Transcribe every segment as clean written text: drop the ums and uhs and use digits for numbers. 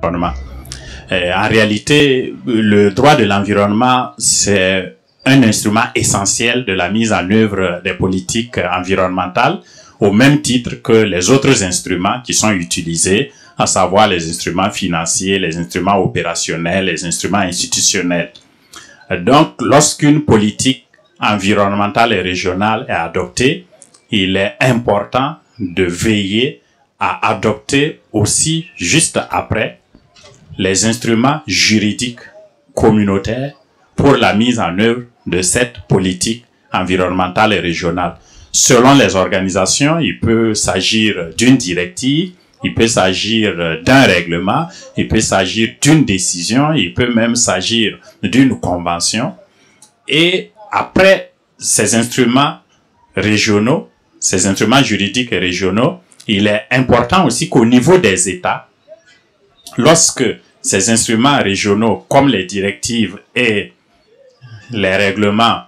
l'environnement. En réalité, le droit de l'environnement, c'est un instrument essentiel de la mise en œuvre des politiques environnementales, au même titre que les autres instruments qui sont utilisés, à savoir les instruments financiers, les instruments opérationnels, les instruments institutionnels. Donc, lorsqu'une politique environnementale et régionale est adoptée, il est important de veiller à adopter aussi, juste après, les instruments juridiques communautaires pour la mise en œuvre de cette politique environnementale et régionale. Selon les organisations, il peut s'agir d'une directive, il peut s'agir d'un règlement, il peut s'agir d'une décision, il peut même s'agir d'une convention. Et après ces instruments régionaux, ces instruments juridiques et régionaux, il est important aussi qu'au niveau des États, lorsque ces instruments régionaux, comme les directives et les règlements,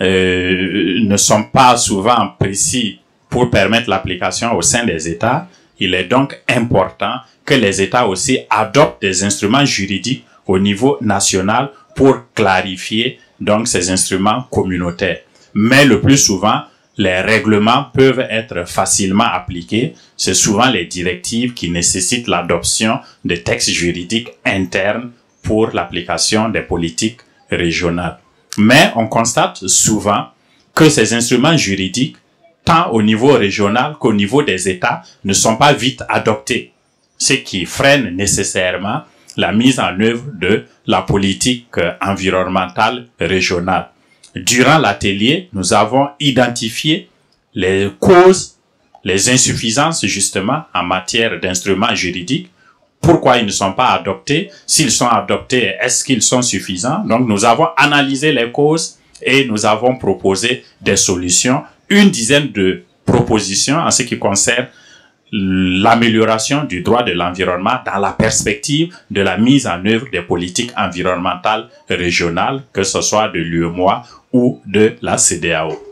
ne sont pas souvent précis pour permettre l'application au sein des États, il est donc important que les États aussi adoptent des instruments juridiques au niveau national pour clarifier donc ces instruments communautaires. Mais le plus souvent, les règlements peuvent être facilement appliqués. C'est souvent les directives qui nécessitent l'adoption de textes juridiques internes pour l'application des politiques régionales. Mais on constate souvent que ces instruments juridiques, tant au niveau régional qu'au niveau des États, ne sont pas vite adoptés, ce qui freine nécessairement la mise en œuvre de la politique environnementale régionale. Durant l'atelier, nous avons identifié les causes, les insuffisances justement en matière d'instruments juridiques. Pourquoi ils ne sont pas adoptés? S'ils sont adoptés, est-ce qu'ils sont suffisants? Donc nous avons analysé les causes et nous avons proposé des solutions. Une dizaine de propositions en ce qui concerne l'amélioration du droit de l'environnement dans la perspective de la mise en œuvre des politiques environnementales régionales, que ce soit de l'UEMOA ou de la CEDEAO.